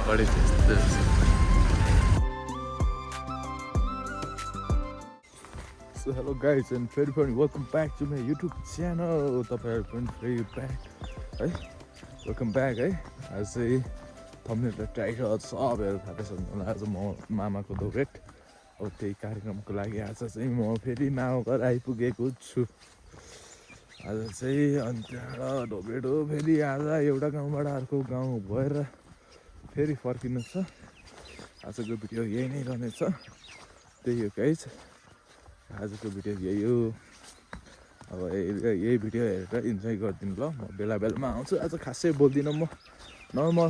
What is this? So hello guys and very welcome back to my YouTube channel. Welcome back I say thumbnail title सबैहरु थाहा छ मलाई आज म मामाको दोरेट अब त्यही कार्यक्रमको लागि आज चाहिँ म फेरि मामाको आइपुगेको छु। आज चाहिँ अन्त्यडा ढोबेडो फेरि आज एउटा गाउँबाट अर्को गाउँ भएर फेरि फर्किनु छ। आजको भिडियो यही नै रहनेछ। त्यही हो गाइस, आजको भिडियो यही हो। अब यही भिडियो हेरेर इन्जोय गरिदिनु ल। म बेला बेलामा आउँछु। आज खासै बोल्दिनँ, म नर्मल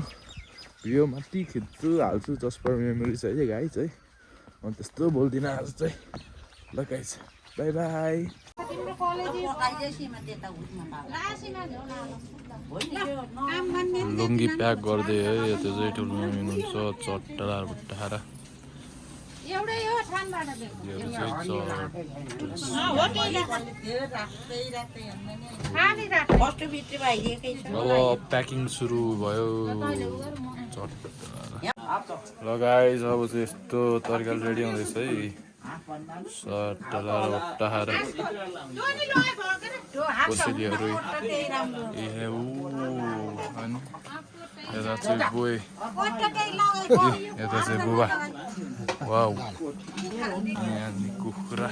भिडियो मात्रै खिच्छु हाल्छु जस्ट फर मेमोरिज है गाइस है। म त्यस्तो बोल्दिनँ आज चाहिँ। ल guys by by. Lungi pack गर्दै है। त्यो चाहिँ ठुलो मम्मी हुनुहुन्छ चट्टार भुट्टाएर। अब प्याकिङ सुरु भयो। ल गाइस अब चाहिँ यस्तो तरकारी रेडी हुँदैछ है। चट्टार भुट्टाएर कोसेलीहरू यता चाहिँ बोय, यता चाहिँ बुबा। वाउ, यहाँ कुखुरा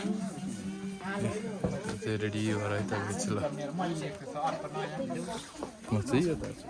चाहिँ रेडी भएर यता बेच्छु ल। म चाहिँ यता छु।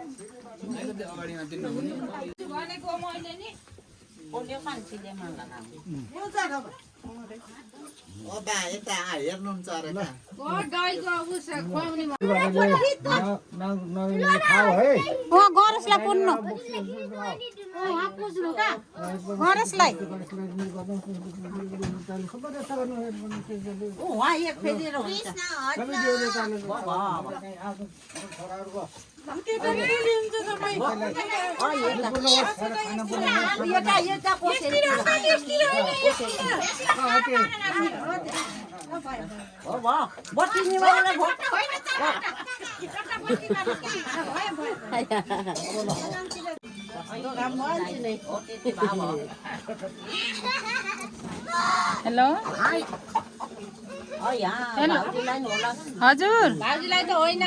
हेलो हजुर भाउजूलाई त होइन,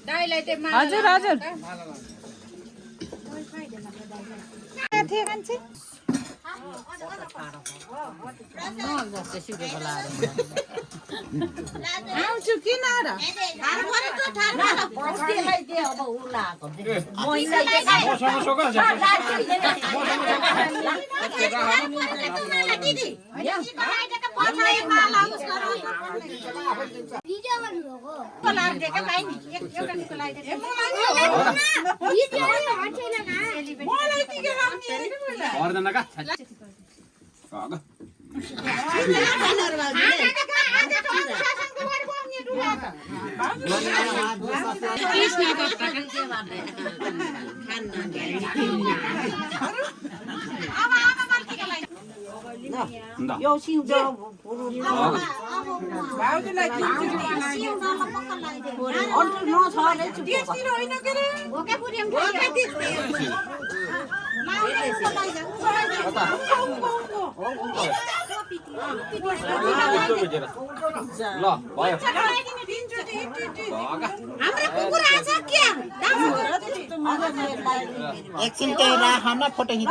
दाइलाई त हजुर हजुर आउँछु किन यो सिउँदो भाउजूलाई ल भयो एकछिन त्यही राखन फोटो खिच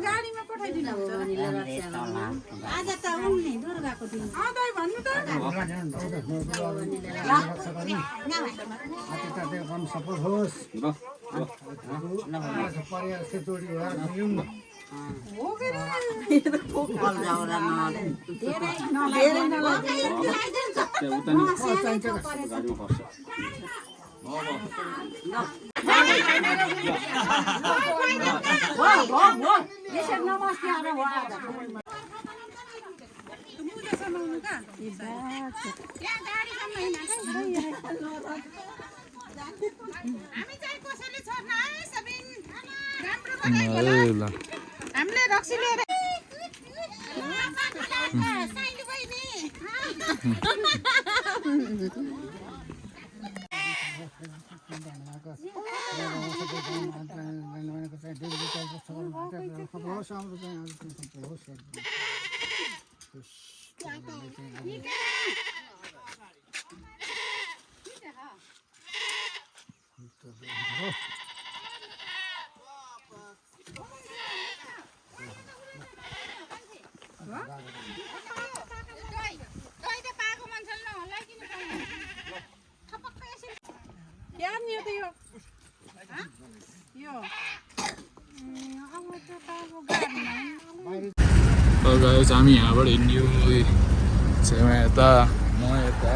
गाडीमा पठाइदिनु आज त उनी दुर्गाको दिन भन्नु त सफल होस् हामीले रक्सी लिएर गाइस हामी यहाँबाट हिँड्यो छेउमा यता म यता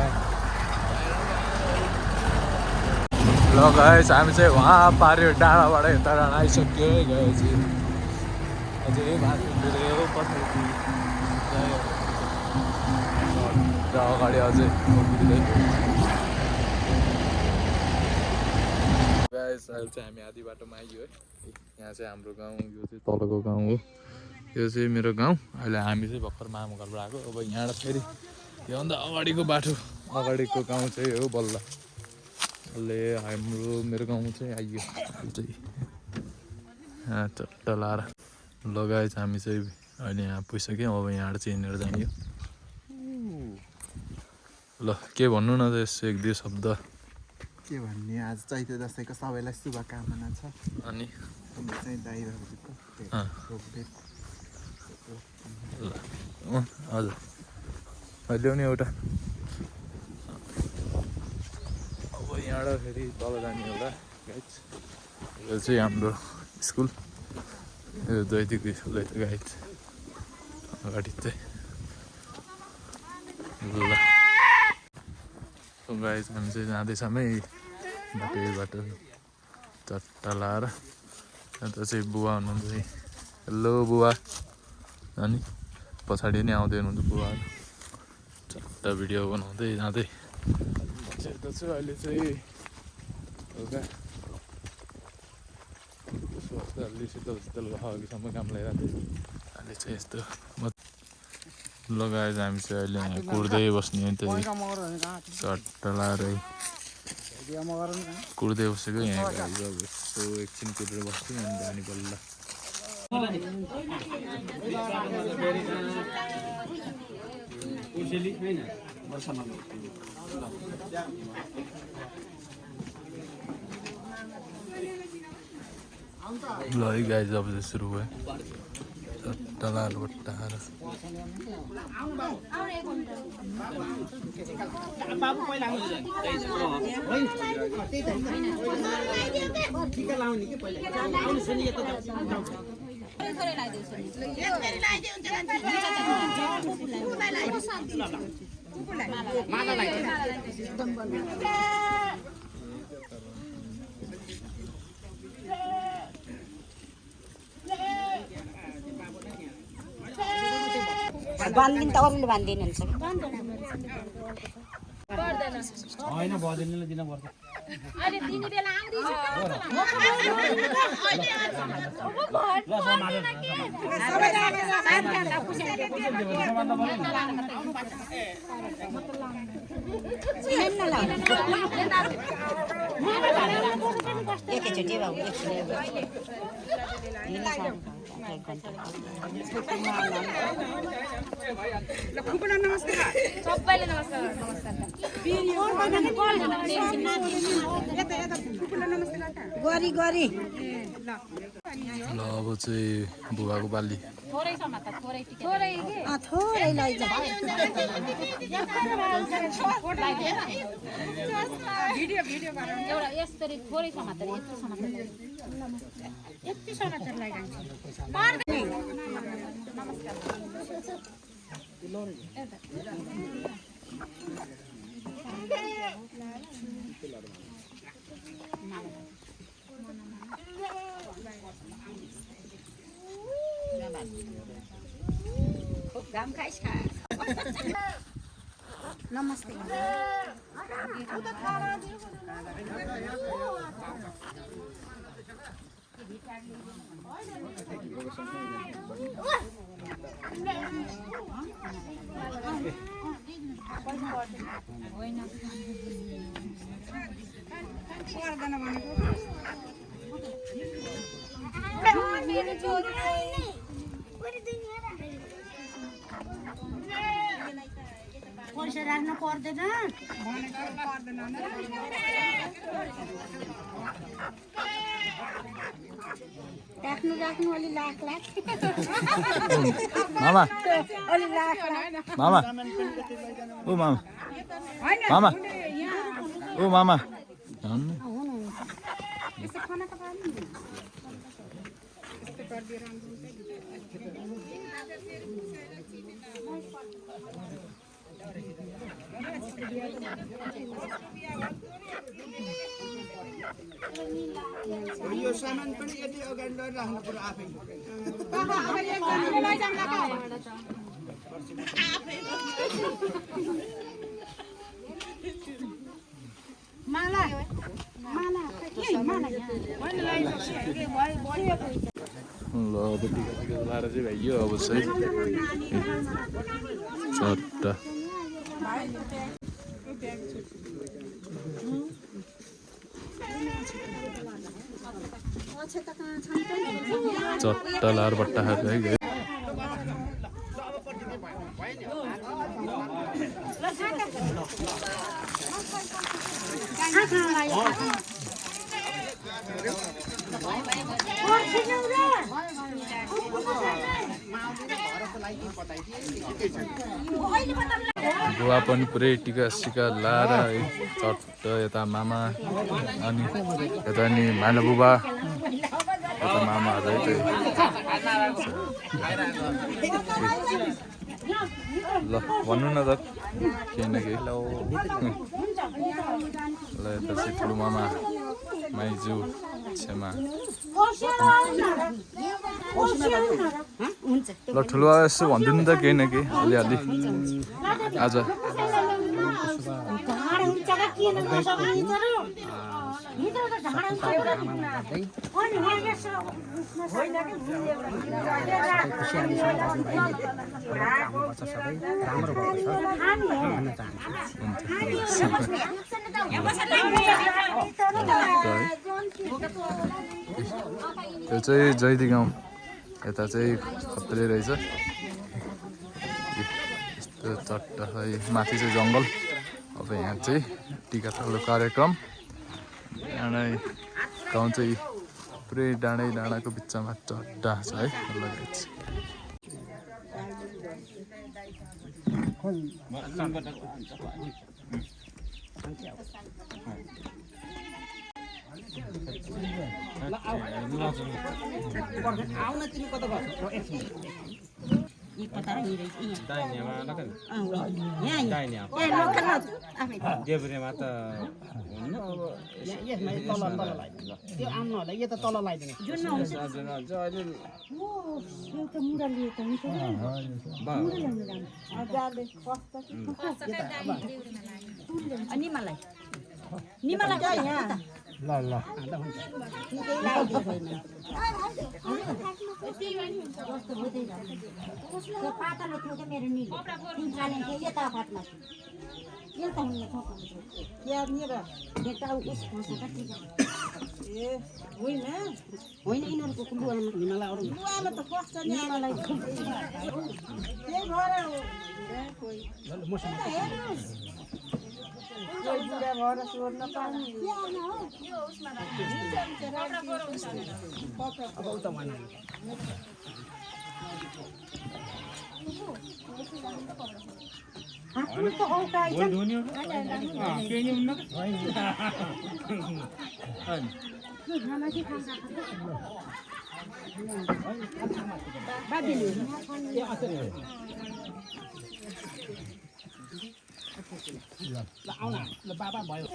ल गाइस हामी चाहिँ वहाँ पाऱ्यो डाँडाबाट यता डाँडा आइसक्यो है गाइस अझै बाटो अगाडि अझै गाइस अहिले चाहिँ हामी आधी बाटोमा आइयो है यहाँ चाहिँ हाम्रो गाउँ यो चाहिँ तलको गाउँ हो यो चाहिँ मेरो गाउँ अहिले हामी चाहिँ भर्खर मामु घरबाट आएको अब यहाँबाट फेरि योभन्दा अगाडिको बाटो अगाडिको गाउँ चाहिँ हो बल्ल अहिले हाम्रो मेरो गाउँ चाहिँ आइयो चाहिँ चट्टा लाएर लगाएछ हामी चाहिँ अहिले यहाँ पुगिसक्यौँ अब यहाँबाट चाहिँ हिँडेर जाइयो ल के भन्नु न त यसो एक दुई शब्द के भन्ने आज चैते दसैँको सबैलाई शुभकामना छ अनि चाहिँ दाइहरूको हजुर ल्याउने एउटा अब यहाँबाट फेरि तल जाने होला गाइड यो चाहिँ हाम्रो स्कुल यो दैनिक स्कुल गाइड अगाडि चाहिँ ल गाइज हामी चाहिँ जाँदैछौँ है बाटो चट्टा लाएर अन्त चाहिँ बुवा हुनुहुन्छ है हेलो बुवा अनि पछाडि नै आउँदै हुनुहुन्छ बुवाहरू चट्टा भिडियो बनाउँदै जाँदै यता चाहिँ अहिले चाहिँ हल्का अलि शीतल शीतल अघिसम्म काम लगाइरहेको थियो अहिले चाहिँ यस्तो लगाएर हामी चाहिँ अहिले यहाँ कुर्दै बस्ने त्यही चट्टा लाएर कुर्दै बसेको यहाँ अब यसो एकछिन कुरेर बस्थ्यो अनि जाने बल्ल ल है गाइज अब चाहिँ सुरु भयो चट्टा लाएर बट्टाएर बान्दिन त अरूले बान्दिनुहुन्छ होइन बजाउनेलाई दिन पर्छ अहिले दिने बेला आउँदैछ एकैचोटि बाबु सबैले नमस्कार गरी गरी ल अब चाहिँ बुबाको बाली थोरै समात थोरै थोरै थोरै लैजा भिडियो एउटा यसरी थोरै समातेर यति समातेर यति समातेर लगाइन्छ घाम खाइस खा नमस्ते पैसा राख्नु पर्दैन राख्नु अलि लाख मामा अलि लाख मामा ओ मामा मामा ओ मामा यो सामान पनि यति अगाडि राख्नु पर्यो आफै ल अब टिका लाएर चाहिँ भाइयो अब चाहिँ चट्टा चट्टा लाएर बट्टा खाएको है गयो बुवा पनि पुरै टिका सिका लाएर है चट्ट यता मामा अनि यता नि माइला बुबा यता मामाहरू है ल भन्नु न त केही न केही ल यता चाहिँ ठुलो मामा माइजू छेमा ल ठुलो यसो भनिदिनु त केही न केही अलिअलि आज त्यो चाहिँ जैदी गाउँ यता चाहिँ खत्रै रहेछ यस्तो चट्टा छ माथि चाहिँ जङ्गल अब यहाँ चाहिँ टिका तौलो कार्यक्रम डाँडै गाउँ चाहिँ पुरै डाँडाको बिचमा चट्टा छ है लगाइछ अनि मलाई निमाला गयो यहाँ ल ल निकै लाग्यो छैन त्यो पातलो थियो क्या मेरो निलो चाले थियो यता फाटमा यता हुन्न याद नि र यता उस फस कति ए होइन होइन यिनीहरूको कुलुवामा हिमालय अरू कुलुवामा त फस्छ नि मलाई त्यही भएर कोही बुढा भएर सोध्न पाउने अब उता भन आफ्नो त औकाइ छ बाबा भयो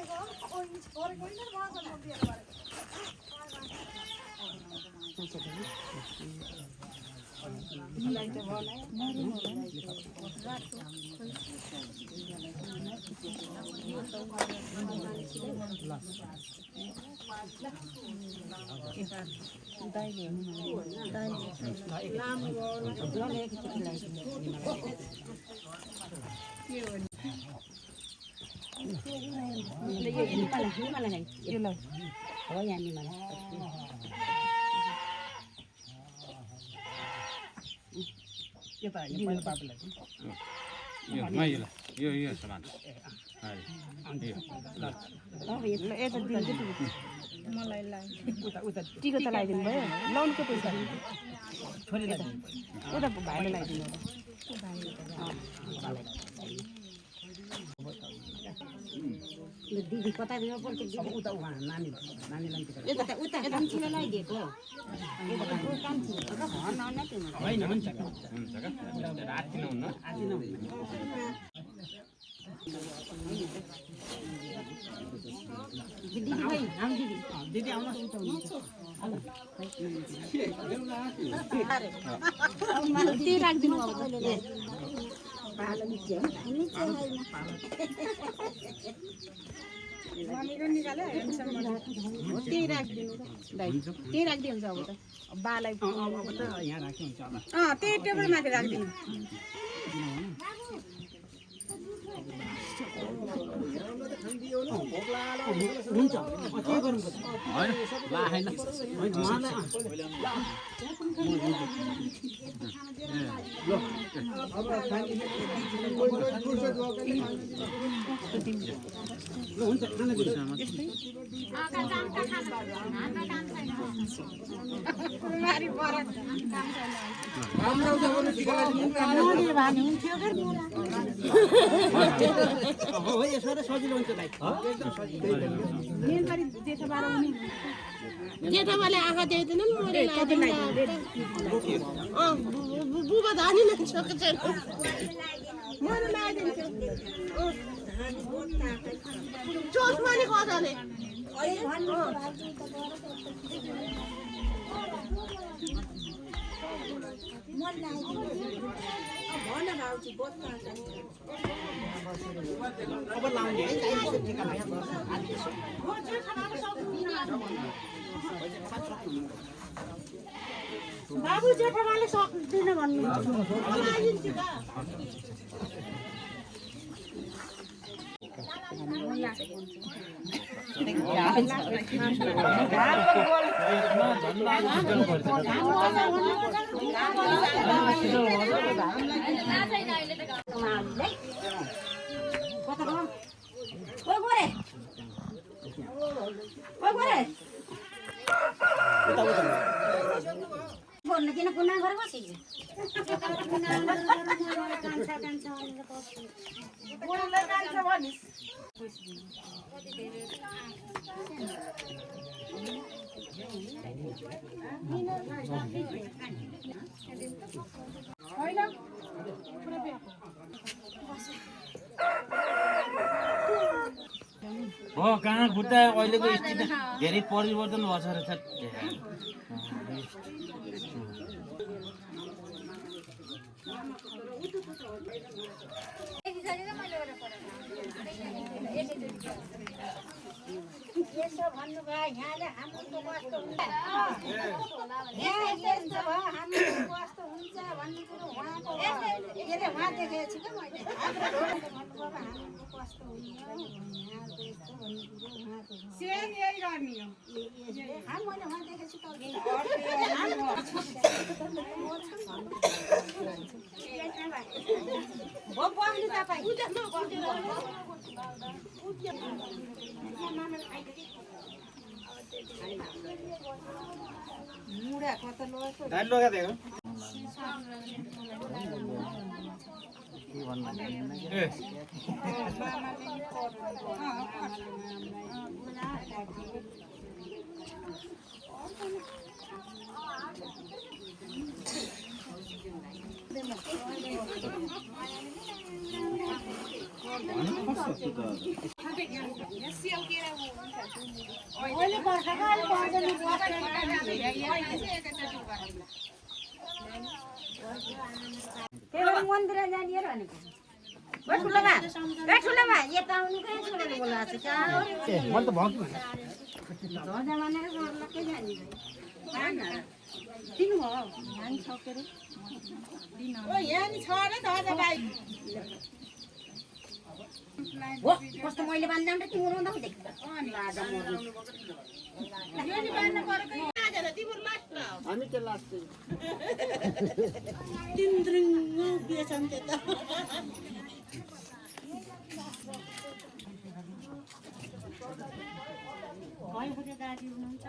यो सामान टिको त लगाइदिनु भयो लाउनुको पैसा उता भाइले लगाइदिनु दिदी कता दिनु पर्छ उता नानीलाई उता उता कान्छीले लगाइदिएको होइन हुन्छ राति नहुन्न दिदी भाइ हाम दिदी दिदी आउनु त्यही राखिदिनु अब त्यही राखिदिनु त्यही राखिदिन्छ अब त बालाई यहाँ राख्यो हुन्छ होला त्यही टेबलमाथि राखिदिनु हुन्छ के गर्नुपर्छ होइन ला होइन सजिलो हुन्छ जेठाबाले आँखा देख्दैन बुबा धानी नै सकेको छैन मैले लगाइदिन्छु चोसमा नि कजाले अब लाउने बाबु जेठाबाले सक्दैन भन्नु बोल्नु किन कुना गरेर बसिन्छ हो कहाँ खुट्टा अहिलेको स्थिति धेरै परिवर्तन भएको छ रहेछ यसो भन्नुभयो यहाँले हाम्रो कस्तो हुन्छ यहाँ यस्तो भयो हाम्रो कस्तो हुन्छ भन्ने कुरो उहाँको के अरे उहाँ देखेको छु क्या मैले भन्नुभयो हाम्रो कस्तो हुन्छ यहाँको यस्तो भन्ने कुरो उहाँको सेम यही गर्ने हो मैले उहाँ देखेको छु बस्नु तपाईँ मुढा कता लगेको गाडी लगेको थियो अहिले बर्खाको अहिले पर्दैन त्यही मन्दिर जाने भनेको ठुलोमा यता आउनु कहाँ छोडेर बोलाएको छ मैले त भक्ति ध्वजा मानेर सर्लक्कै जाने दिनु भयो धान सकेर हो कस्तो मैले बाँध्दा त तिम्रो रौँदा देख्छ राजा मर्नु हामी त्यो लास्ट तिन्द्रिङ बेचन त्यता भएपछि दाजु हुनुहुन्छ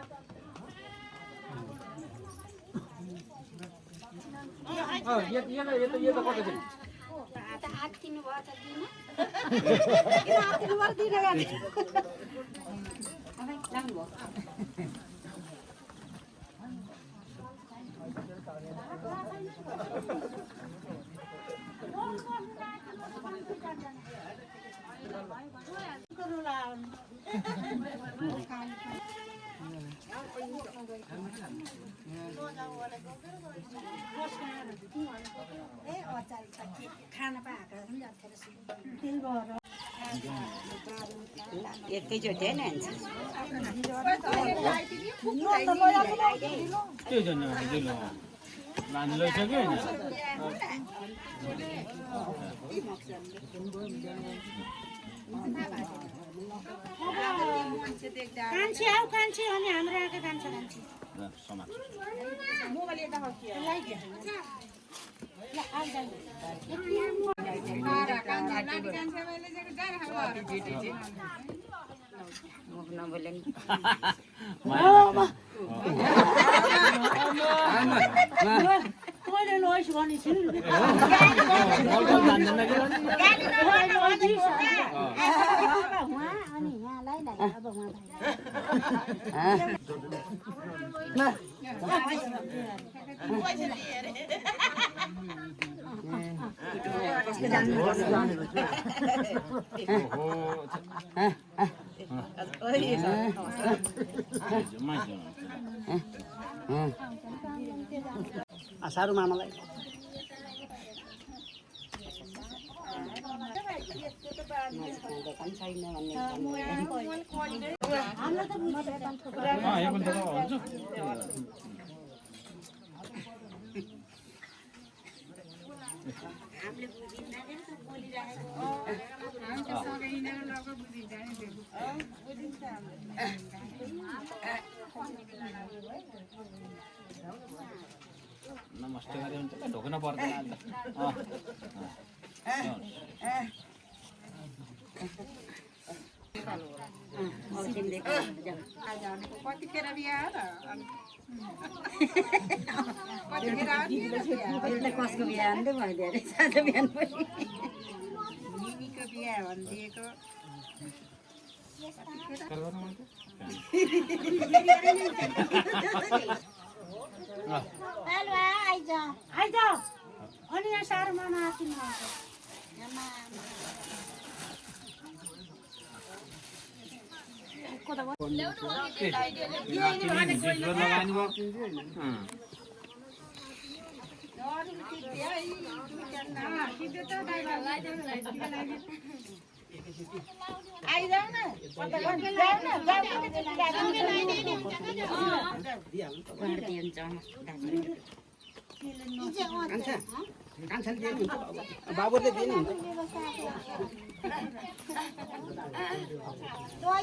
यो त कता छ हात दिनु भयो त दिनु किन हात दिनु भयो दिनु गाडी लाग्नु भयो एकैचोटि होइन त्यो जन लानु लैसक्यो होइन कान्छी आऊ कान्छी अनि हाम्रो आएको कान्छी कान्छी समाज मुख नबोले मैले लैस भनेछु अनि यहाँलाई अब साह्रो मामालाई नमस्ते गरे हुन्छ ढोक्न पर्दैन अन्त कतिखेर बिहा हो कसको बिहा अन्त भइदियो अरे साझा बिहान पनि मिमीको बिहा भनिदिएको आइज अनि यहाँ साह्रो मामा आसिनु आइजाऊ न जाऊ बाबुले दिनुहुन्छ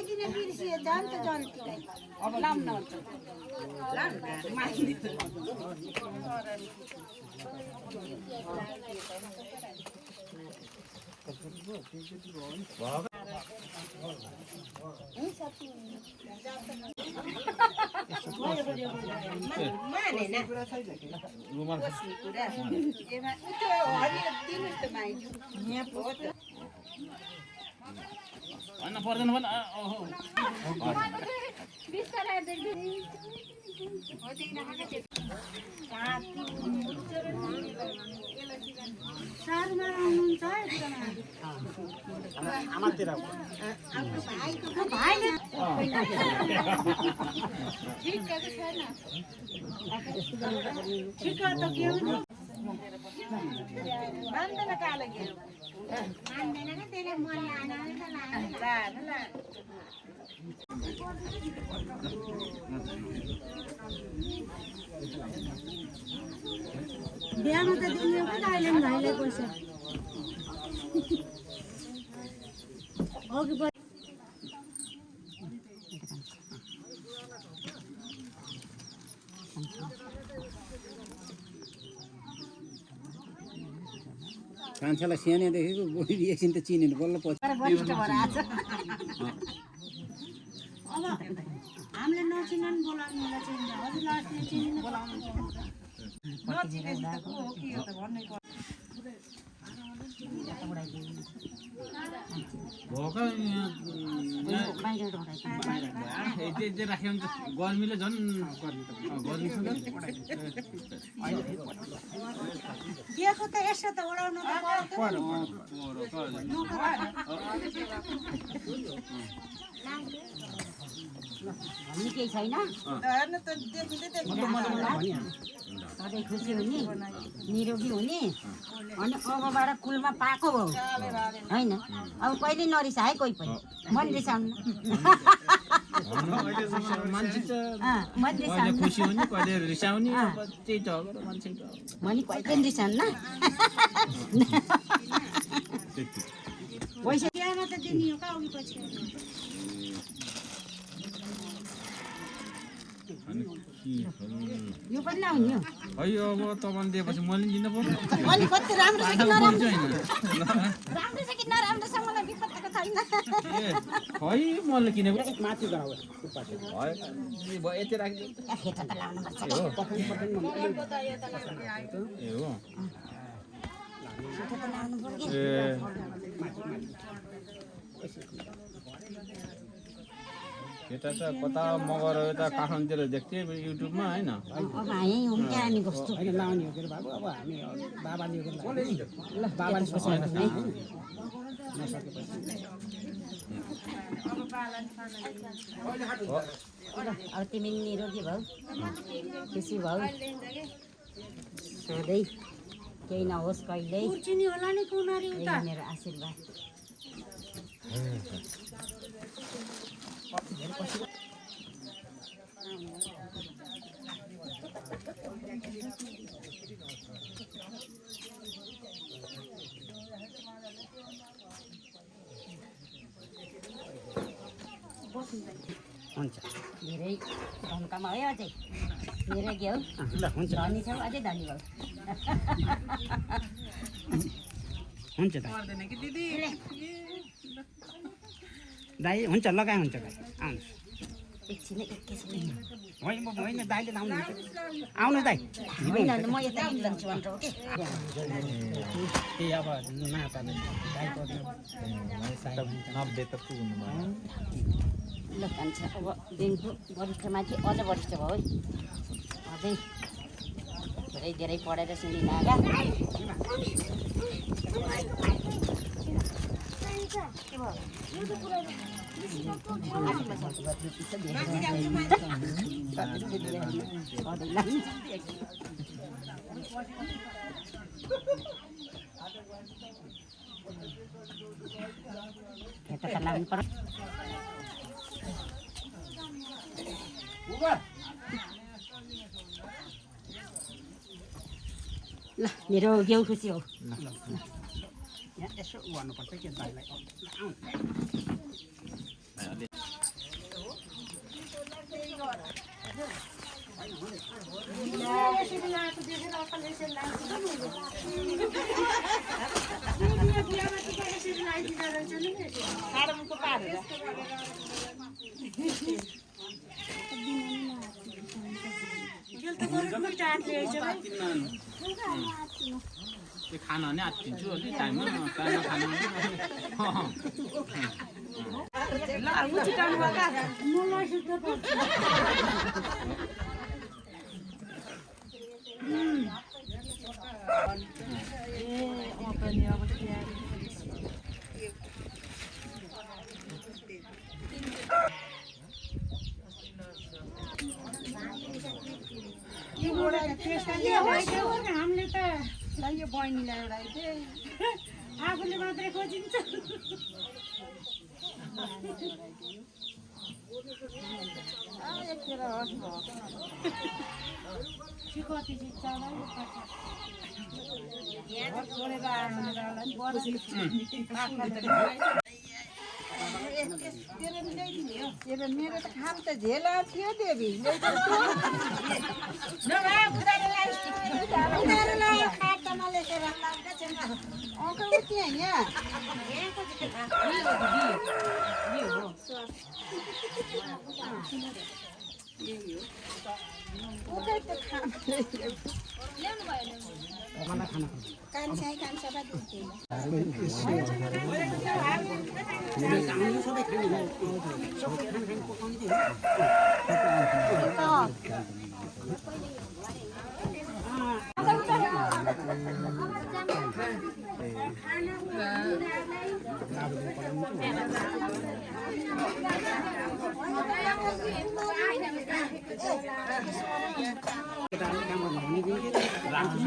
दिने बिर्सिए जान्छ जन्तीलाई अब लाउन भन्न पर्दैन भन आमातिर मान्दैन कालो घेउ मान्दैन न त्यसले मन लान बिहामा त दिने हो कि अहिले भाइले पैसा अघि कान्छालाई सानैदेखिको बुढी एकछिन त चिनेन बल्ल पछि वरिष्ठ भएर आछ अब हामीले नचिनन बोलाउनुलाई चिन्दैन हजुर लास्टले चिनिन बोलाउनु नचिनेपछि त को हो के हो त भन्नै पर्छ भोका यति राख्यो भने त गर्मीले झन् गर्मीसँग दिएको त यसो त ओडाउनु त पर्यो भन्ने केही छैन हेर्नु त देखिँदै देखिँदैन सधैँ खुसी हुने निरोगी हुने अनि अबबाट कुलमा पाएको भयो होइन अब कहिले नरिसा है कोही पनि मन रिसाउनु मान्छे त मन कहिले रिसाउनु खुसी हुने कहिले रिसाउने अब त्यही त हो मान्छे त मनी कहिले पनि रिसाउनु पैसा बिहामा त दिने हो का अघि पछि यो पनि लाउने हो है अब तपाईँले दिएपछि मैले दिनु पर्यो अनि कति राम्रो छ कि नराम्रो छैन राम्रो छ कि नराम्रो छ मलाई विपत्ताको छैन है मैले किनेको माथि गराउ है यति राखिदिनु खेत त लाउनु पर्छ ए हो खेत त लाउनु पर्यो केटा त कता मगर यता काठमाडौँतिर देख्थेँ युट्युबमा होइन अब यहीँ हुन्थ्यो हामी कस्तो होइन लाउने हो के अरे बाबु अब हामी बाबाले ल बाबाले सोचेन अब तिमी निरोगी भौ खुसी भौ सधैँ केही नहोस् कहिल्यै होला नि कुमारी यही मेरो आशीर्वाद हुन्छ धेरै धनकामा है अझै धेरै के हो ल हुन्छ धनी छौ अझै धनी भौ हुन्छ दाइ हुन्छ लगाए हुन्छ दाइ आउनुहोस् एकछिनै एकैछिन होइन होइन दाइले लाउनु हुन्छ आउनु दाइ होइन म यता लान्छु भनेर हो कि त्यही अब नाताले दाइको 90 त पुग्नु ल भन्छ अब दिनको वरिष्ठ माथि अझ वरिष्ठ भयो है अझै धेरै धेरै पढेर सुनिन आगा खेत त लाग्नु पर्छ ल मेरो घिउ खुसी हो यसो गर्नुपर्छ के दाइलाई त्यो खाना नै आत्तिन्छु अलि टाइममा टाइममा खानु हामीले त यो बहिनीलाई एउटा आफूले मात्रै खोजिन्छ कति मेरो त खाम त झेला थियो देवी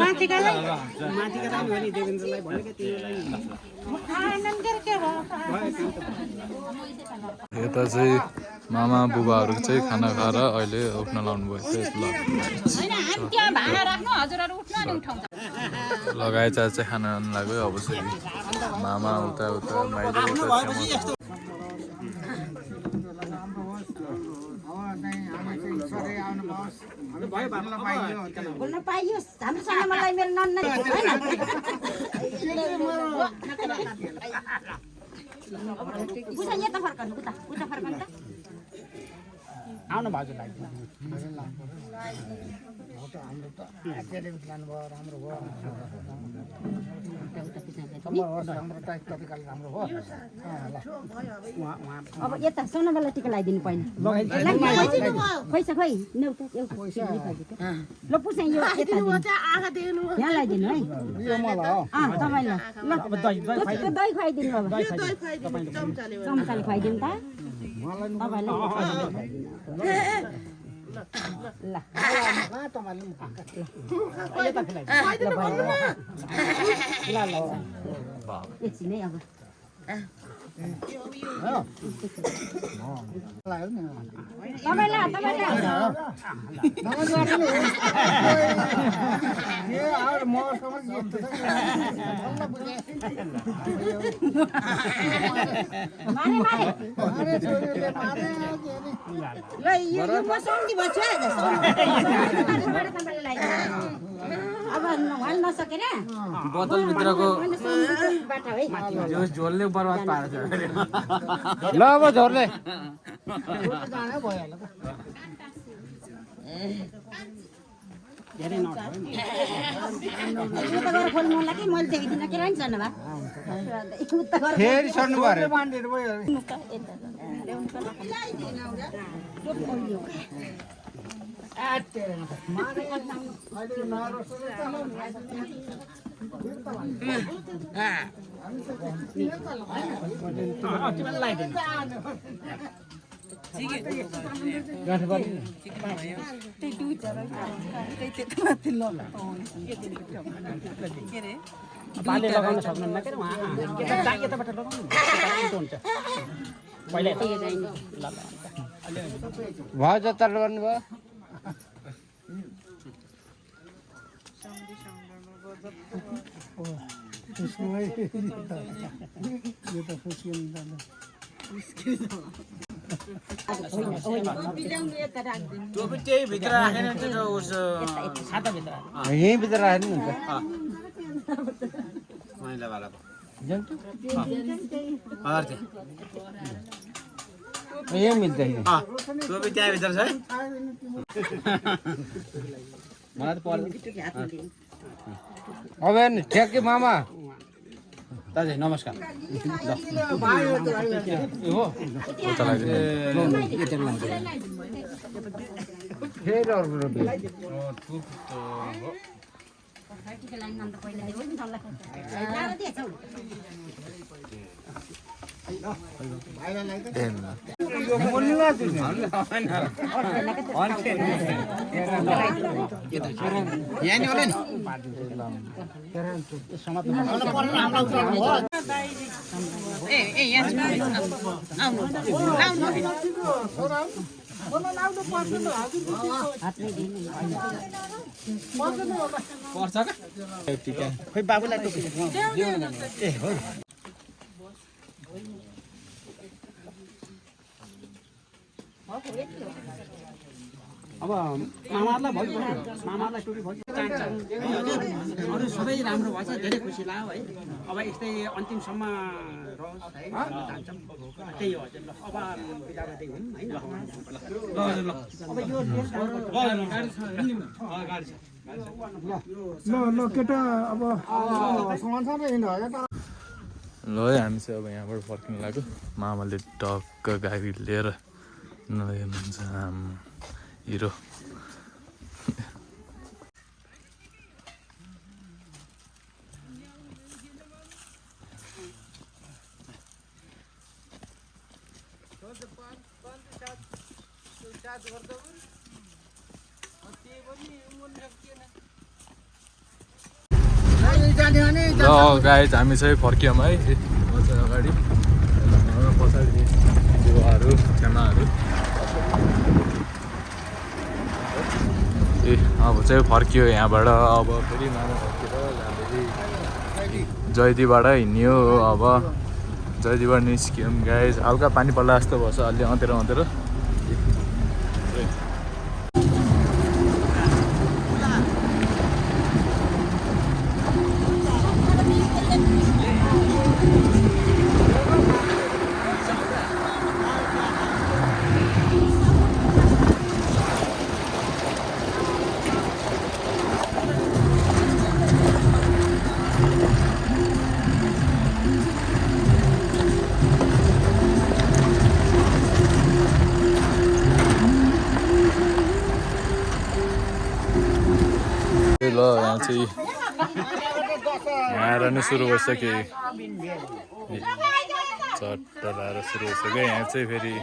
माथिका हो नि देवेन्द्रलाई भनेको तिमीलाई यता चाहिँ मामा बुबाहरू चाहिँ खाना खाएर अहिले उठ्न लाउनु भयो लगाए चाहिँ खाना लाग्यो अब चाहिँ मामा उता उता माइली उता बोल्न पाइयोस् हामीसँग मलाई मेरो नन्नै होइन उता यता फर्कनु उता फर्कनु त आउनु भाउजूलाई हाम्रो त टेलिभिजन लानुभयो राम्रो भयो हाम्रो त तरिकाले राम्रो भयो अब यता सोनावाला टिका लगाइदिनु पहिला पैसा खोइ एउटा ल पुसा यो यहाँ लगाइदिनु है तपाईँलाई ल दही खुवाइदिनु अब चम्चाले खुवाइदिनु त तपाईँलाई ल एकछिन है अब अब नसकेर बोतलभित्रको झोलले बर्बाद पारेछ ल अब झोरले धेरै खोल्नु होला कि मैले देखिदिनँ के रहन्छ न फेरि सर्नु पर्यो पाले लगाउन सक्नुहुन्न के उहाँ यताबाट लगाउनु उल्टो हुन्छ पहिला यता ल भयो जता गर्नुभयो टोपी त्यही भित्र राखेन त्यो छाताभित्र यहीँ भित्र राख्नु हुन्छ मैला वालाको यहीँ मिल्दैन टोपी त्यहाँ भित्र छ है मलाई त पर्दैन अब हेर्नु ठ्याक्कै मामा दाजु नमस्कार हो फेरि अर्को खोइ बाबुलाई टोपी ए हो अब मामाहरूलाई भयो मामाहरूलाई टोपी भयो चाहन्छ अरू सबै राम्रो भएछ धेरै खुसी लाग्यो है अब यस्तै अन्तिमसम्म रहोस् है जान्छौँ त्यही हो हजुर ल अब बिदा गर्दै हुँ होइन अब यो ल केटा अब ल हामी चाहिँ अब यहाँबाट फर्किनु लाग्यो मामाले टक्क गाडी लिएर हुनुहुन्छ हिरो ल गाइज हामी चाहिँ फर्क्यौँ है अगाडि पछाडि बुवाहरू छेमाहरू ए अब चाहिँ फर्कियो यहाँबाट अब फेरि मामा फर्केर जाँदाखेरि जयदीबाट हिँड्यो अब जयदीबाट निस्क्यौँ गाइज हल्का पानी पर्ला जस्तो भएछ अलि अँतेर ल यहाँ चाहिँ यहाँ नै सुरु भइसक्यो चट्ट लाएर सुरु भइसक्यो यहाँ चाहिँ फेरि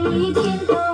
दिनको